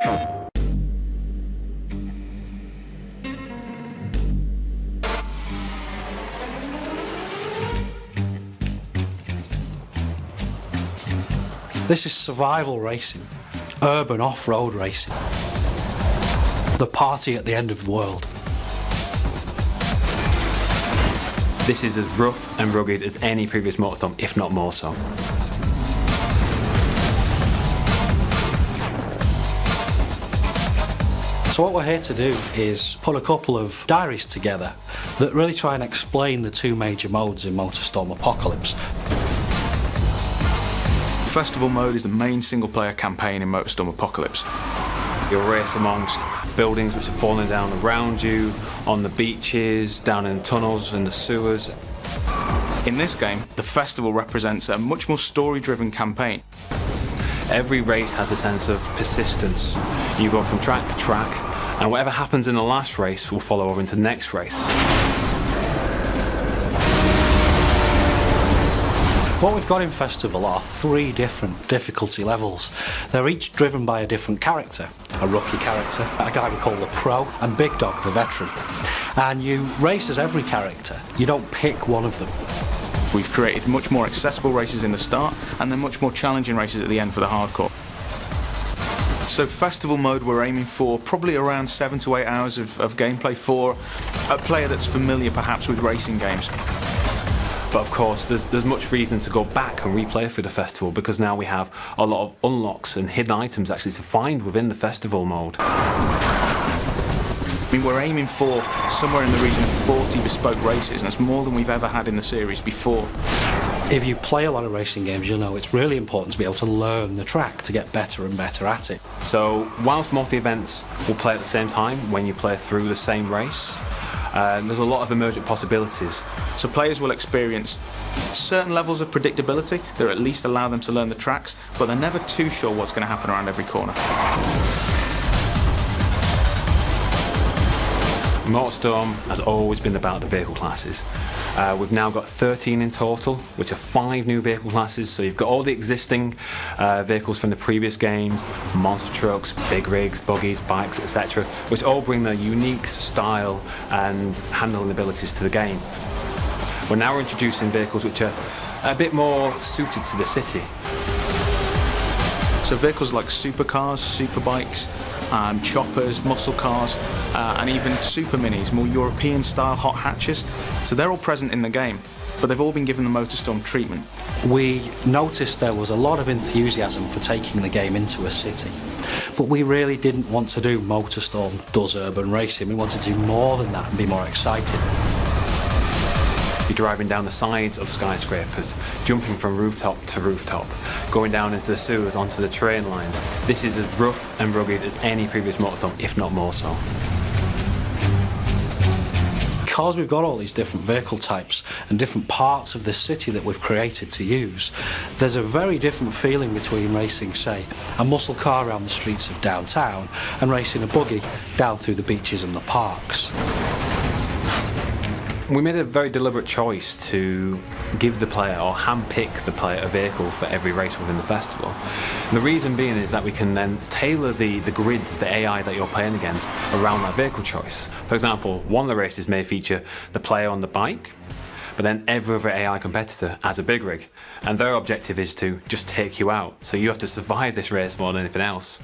This is survival racing, urban off-road racing, the party at the end of the world. This is as rough and rugged as any previous Motorstorm, if not more so. So what we're here to do is put a couple of diaries together that really try and explain the two major modes in Motorstorm Apocalypse. Festival mode is the main single-player campaign in Motorstorm Apocalypse. You'll race amongst buildings which are falling down around you, on the beaches, down in tunnels and the sewers. In this game, the festival represents a much more story-driven campaign. Every race has a sense of persistence. You go from track to track, and whatever happens in the last race will follow over into the next race. What we've got in Festival are 3 different difficulty levels. They're each driven by a different character. A rookie character, a guy we call the Pro, and Big Dog, the veteran. And you race as every character. You don't pick one of them. We've created much more accessible races in the start, and then much more challenging races at the end for the hardcore. So Festival mode, we're aiming for probably around 7 to 8 hours of gameplay for a player that's familiar perhaps with racing games. But of course, there's much reason to go back and replay for the festival, because now we have a lot of unlocks and hidden items actually to find within the festival mode. I mean, we're aiming for somewhere in the region of 40 bespoke races, and that's more than we've ever had in the series before. If you play a lot of racing games, you'll know it's really important to be able to learn the track to get better and better at it. So whilst multi-events will play at the same time when you play through the same race, there's a lot of emergent possibilities. So players will experience certain levels of predictability that at least allow them to learn the tracks, but they're never too sure what's going to happen around every corner. Motorstorm has always been about the vehicle classes. We've now got 13 in total, which are 5 new vehicle classes. So you've got all the existing vehicles from the previous games, monster trucks, big rigs, buggies, bikes, etc., which all bring their unique style and handling abilities to the game. We're now introducing vehicles which are a bit more suited to the city. So vehicles like supercars, superbikes, choppers, muscle cars, and even super minis, more European style hot hatches. So they're all present in the game, but they've all been given the Motorstorm treatment. We noticed there was a lot of enthusiasm for taking the game into a city, but we really didn't want to do Motorstorm does urban racing. We wanted to do more than that and be more exciting. You're driving down the sides of skyscrapers, jumping from rooftop to rooftop, going down into the sewers, onto the train lines. This is as rough and rugged as any previous Motorstorm, if not more so. Because we've got all these different vehicle types and different parts of the city that we've created to use, there's a very different feeling between racing, say, a muscle car around the streets of downtown and racing a buggy down through the beaches and the parks. We made a very deliberate choice to give the player, or hand-pick the player, a vehicle for every race within the festival. And the reason being is that we can then tailor the grids, the AI that you're playing against, around that vehicle choice. For example, one of the races may feature the player on the bike, but then every other AI competitor has a big rig, and their objective is to just take you out. So you have to survive this race more than anything else.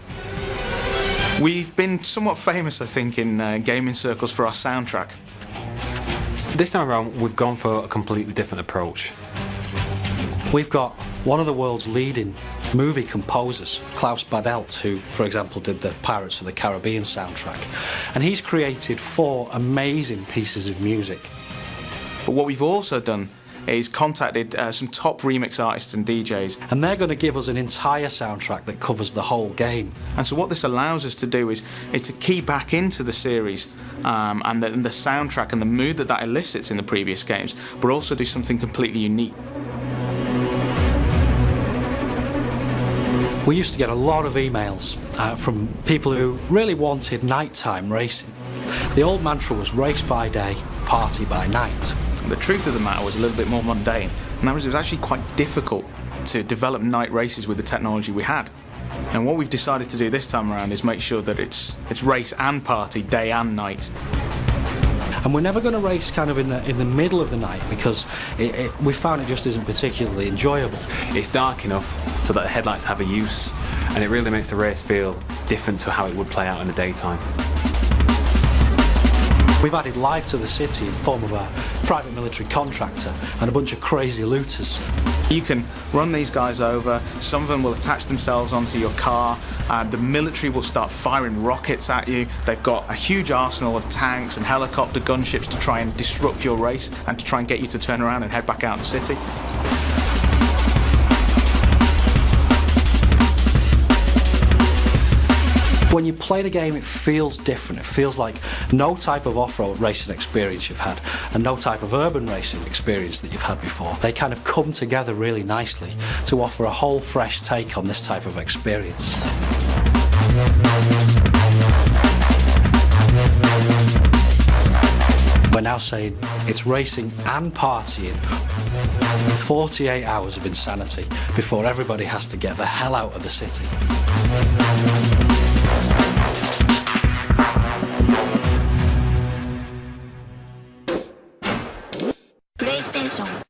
We've been somewhat famous, I think, in gaming circles for our soundtrack. This time around, we've gone for a completely different approach. We've got one of the world's leading movie composers, Klaus Badelt, who, for example, did the Pirates of the Caribbean soundtrack, and he's created 4 amazing pieces of music. But what we've also done is contacted some top remix artists and DJs. And they're going to give us an entire soundtrack that covers the whole game. And so what this allows us to do is to key back into the series and the soundtrack and the mood that elicits in the previous games, but also do something completely unique. We used to get a lot of emails from people who really wanted nighttime racing. The old mantra was race by day, party by night. The truth of the matter was a little bit more mundane, and that was it was actually quite difficult to develop night races with the technology we had. And what we've decided to do this time around is make sure that it's race and party, day and night. And we're never going to race kind of in the middle of the night, because we found it just isn't particularly enjoyable. It's dark enough so that the headlights have a use, and it really makes the race feel different to how it would play out in the daytime. We've added life to the city in the form of a private military contractor and a bunch of crazy looters. You can run these guys over, some of them will attach themselves onto your car, the military will start firing rockets at you. They've got a huge arsenal of tanks and helicopter gunships to try and disrupt your race and to try and get you to turn around and head back out in the city. When you play the game, it feels different. It feels like no type of off-road racing experience you've had and no type of urban racing experience that you've had before. They kind of come together really nicely to offer a whole fresh take on this type of experience. We're now saying it's racing and partying. 48 hours of insanity before everybody has to get the hell out of the city. PlayStation